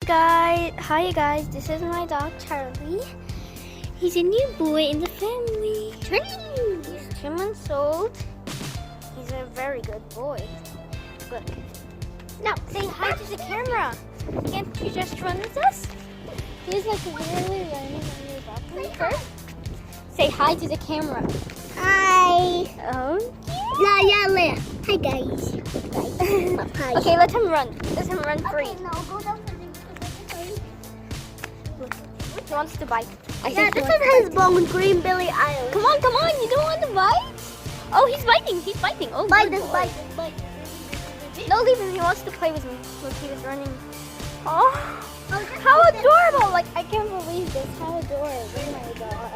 Hi guys, this is my dog Charlie. He's a new boy in the family. Charlie! He's 2 months old. He's a very good boy. Good. Now say hi to the camera. Can't you just run with us? He's like literally running on your balcony first. Say hi to the camera. Hi. Oh. Yeah. Hi guys. Hi. Okay, let him run. Let him run free. Okay, now go down to the He wants to bite. Yeah, this one has bone green Billy Island. Come on, you don't want to bite? Oh, he's biting. Oh, Bite good this, boy. bite. No, leave him. He wants to play with me. Look, he was running. Oh, Oh, how adorable! Like, I can't believe this. How adorable. Oh my god.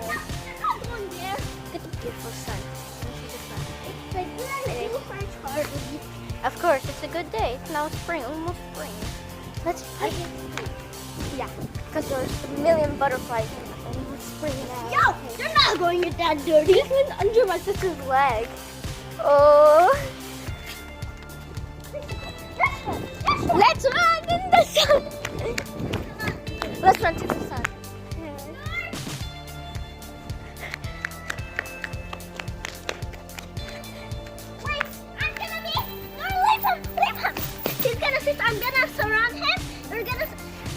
Look at the beautiful sun. Of course, it's a good day. It's now spring, almost spring. Let's play. Yeah, because there's a million butterflies in almost spring now. Yo, you're not going to get that dirty. He went under my sister's leg. Oh. Let's run in the sun. Let's run to the sun. Wait, I'm gonna be. No, leave him. He's gonna sit. I'm gonna surround him. We're gonna.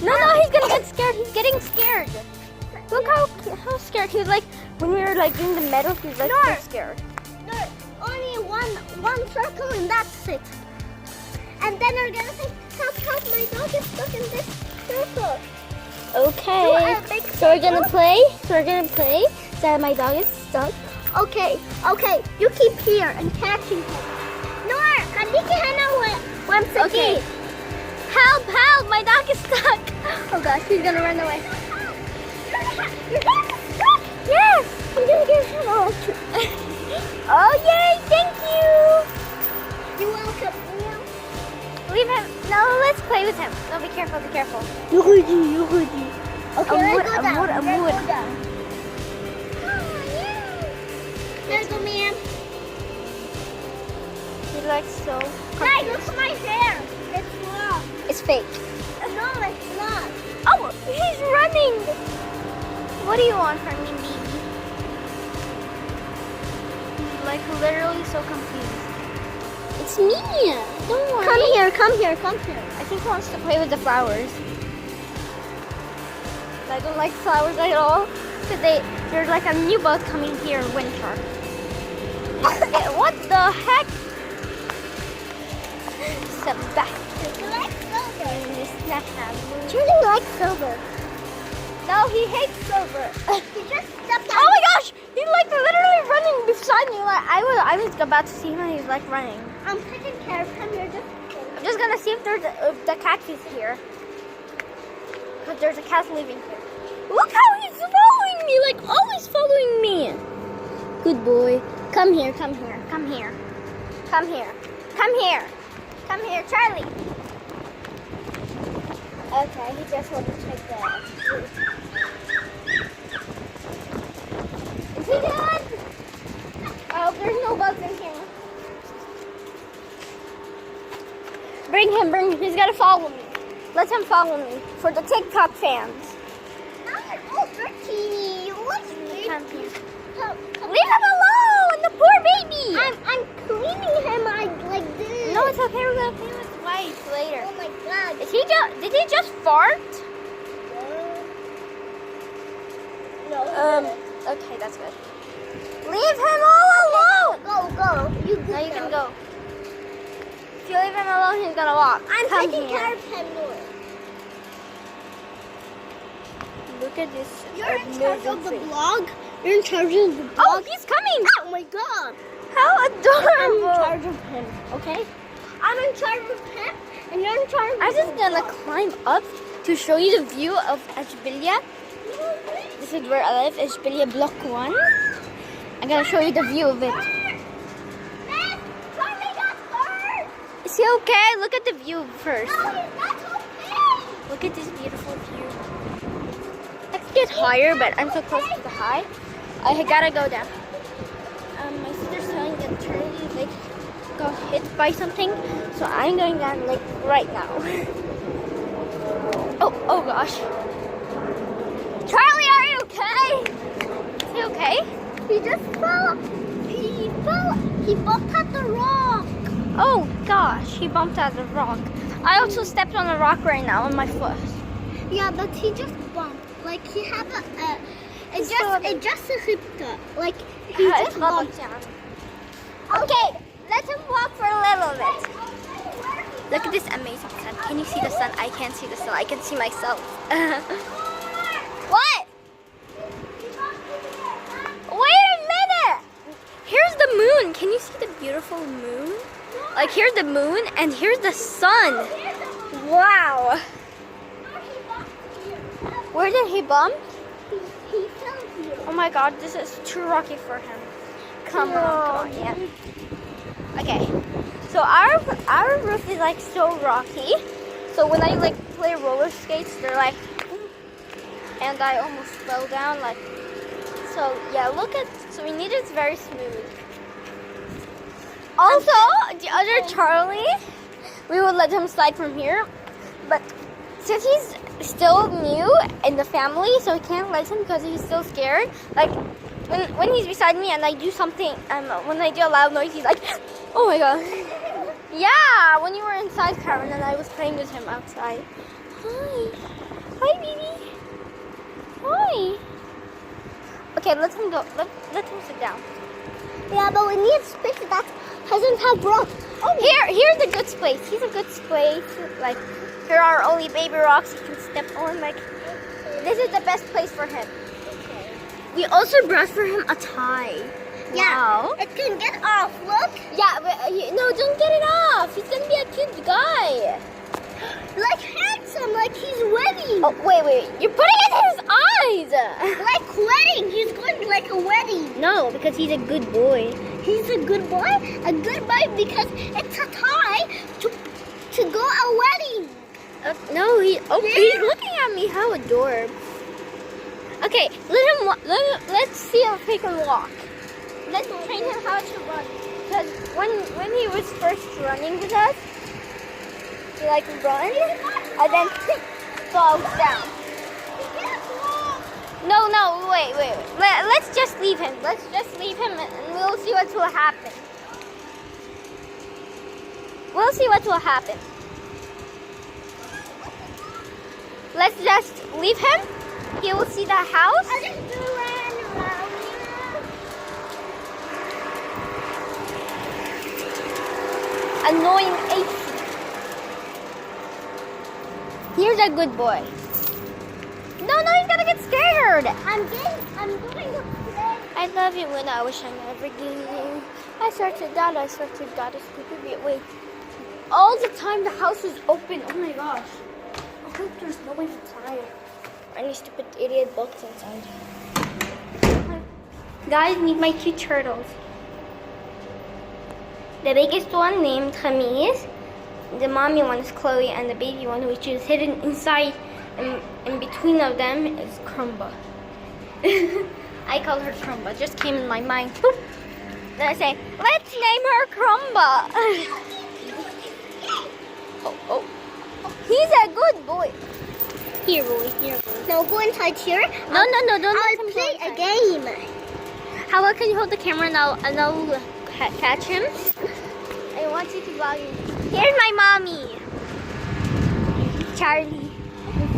No, he's gonna get scared. He's getting scared. Look how scared he was. Like when we were like in the meadow, he was like so scared. There's only one circle and that's it. And then we're gonna say, help, my dog is stuck in this circle. Okay. So we're gonna play. So my dog is stuck. Okay. You keep here and catching him. Noor, kadiki hana wamsaki. Okay. Help! My dog is stuck. Oh gosh, he's gonna run away. Your dog is stuck. Yes. I'm gonna get him out. Oh yay! Thank you. You're welcome. Leave him. No, let's play with him. No, be careful. Okay, I'm let's go down. I'm Let's wood. go down. There's a man. He's like so. Hey, look at my hair. It's long. It's fake. No, it's not. Oh, he's running. What do you want from me, baby? He's like literally so confused. It's me. Don't worry. Come here. I think he wants to play with the flowers. I don't like flowers at all because there's like a new bug coming here in winter. What the heck? Sebastian. You like silver. No, Charlie likes silver. he hates silver. He just stepped Oh my gosh! He's like literally running beside me. Like I was about to see him and he's like running. I'm taking care of him. You're just. I'm just gonna see if the cat is here. Because there's a cat living here. Look how he's following me, like always following me. Good boy. Come here, Charlie. Okay, he just wants to check the food. Is he good? Oh, there's no bugs in here. Bring him. He's gotta follow me. Let him follow me for the TikTok fans. You're teeny. You look sweet. Come here. Leave him alone, the poor baby. I'm cleaning him like this. No, it's okay. We're gonna clean his wipes later. Oh my god. Did he just fart? No. Okay, that's good. Leave him all alone. Go. You Now you can go. If you leave him alone, he's gonna walk. I'm Come taking here. care of him, Noor. Look at this. You're in charge of the vlog. You're in charge of the vlog. Oh, he's coming. Oh my god. How I'm in adorable. charge of him, okay? I'm in charge of him, and you're in charge of I'm just gonna climb up to show you the view of Ashbilia. This is where I live, Ashbilia Block 1. I'm gonna show you the view of it. Charlie got hurt. Is he okay? Look at the view first. No, he's not okay. Look at this beautiful view. Let's get higher, but I'm so close to the high. I gotta go down. My sister's telling that Charlie like got hit by something, so I'm going down like right now. Oh gosh. Charlie, are you okay? Is he okay? He just fell. He fell. He bumped at the rock. Oh gosh, he bumped out the rock. I also stepped on a rock right now on my foot. Yeah, but he just bumped. Like he had it just ripped up. Like he just bumped. Okay, let him walk for a little bit. Look at this amazing sun. Can you see the sun? I can't see the sun. I can see myself. What? Wait a minute! Here's the moon. Can you see the beautiful moon? Like here's the moon and here's the sun. Wow. Where did he bump? He fell here. Oh my god, this is too rocky for him. Come on, yeah. Okay, so our roof is like so rocky. So when I like play roller skates, they're like, and I almost fell down like. So yeah, look at. So we need it very smooth. Also, the other Charlie, we would let him slide from here, but since he's still new in the family, so we can't let him because he's still scared. Like when he's beside me and I do something, when I do a loud noise, he's like, oh my god. Yeah, when you were inside, Karen, and I was playing with him outside. Hi, baby. Hi. Okay, let him go. Let him sit down. Yeah, but we need space that doesn't have rocks. Oh, here's a good space. Here's a good space. Like, here are only baby rocks you can step on. Like, this is the best place for him. Okay. We also brought for him a tie. Yeah, Wow. it can get off. Look, Yeah, but no, don't get it off. He's gonna be a cute guy. like handsome, like he's wedding. Oh, wait. You're putting it in his eyes. Like wedding. He's going like a wedding. No, because he's a good boy. He's a good boy. A good boy because it's a tie to go a wedding. No, he's looking at me. How adorable. Okay, let's see if he can walk. Let's train him how to run. Because when he was first running with us, he like runs and then falls down. No, wait. Let's just leave him. Let's just leave him and we'll see what will happen. We'll see what will happen. Let's just leave him. He will see the house. I just do run around Annoying AC. Here's a good boy. No, he's gonna get scared. I'm going to play. I love you when I wish I never did. I swear to God, I swear to God, it's stupid. Wait. All the time the house is open. Oh my gosh. I hope there's no one inside. Any stupid idiot bugs inside. Guys, meet my two turtles. The biggest one named Khamis. The mommy one is Chloe, and the baby one, which is hidden inside, in between of them, is Crumba. I call her Crumba. Just came in my mind. Boop. Then I say, let's name her Crumba. Oh. He's a good boy. Here, boy. No, go inside here. No, don't let I'll him play go a game. How about can you hold the camera and I'll catch him? I want you to vlog him. Here's my mommy. Charlie.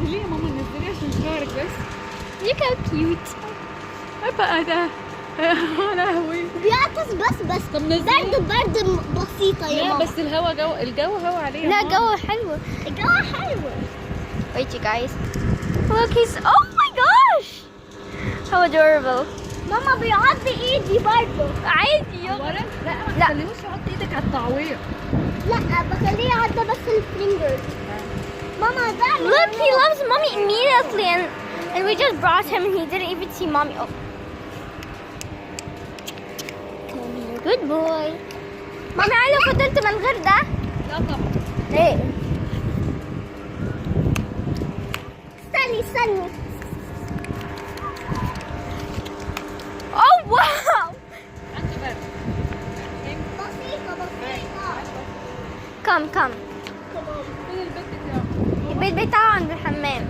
ليه يا ماما نزلي عشان شعرك بس؟ Look how cute. بقى ده يا لهوي بيعطس بس طب نزلي برد بسيطة يا لا ماما. بس الجو هوا عليه يا لا ماما. جو حلو. الجو حلو. Wait, you guys. Look, he's. Oh my gosh! How adorable. ماما بيعض ايدي برضه. عادي يلا. ورا لا ما لا. تخليهوش يحط ايدك على الطعوية. لا بخليه يعض بس الفينجرز. ماما ده Look, he loves mommy immediately, and we just brought him, and he didn't even see mommy. Oh, come here, good boy. مامي عايزة فضلت من غير ده. لا طبعا. ليه؟ استني. Oh wow! عنده برد. بسيطة. Come. فين البيت بتاعه؟ البيت بتاعه عند الحمام.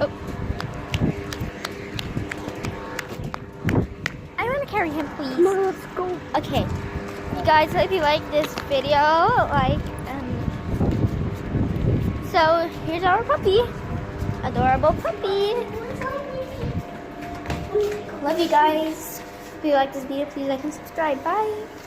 Oh. I want to carry him, please. Mom, let's go. Okay, you guys, hope you like this video. So here's our puppy, adorable puppy. Love you guys. If you like this video, please like and subscribe. Bye.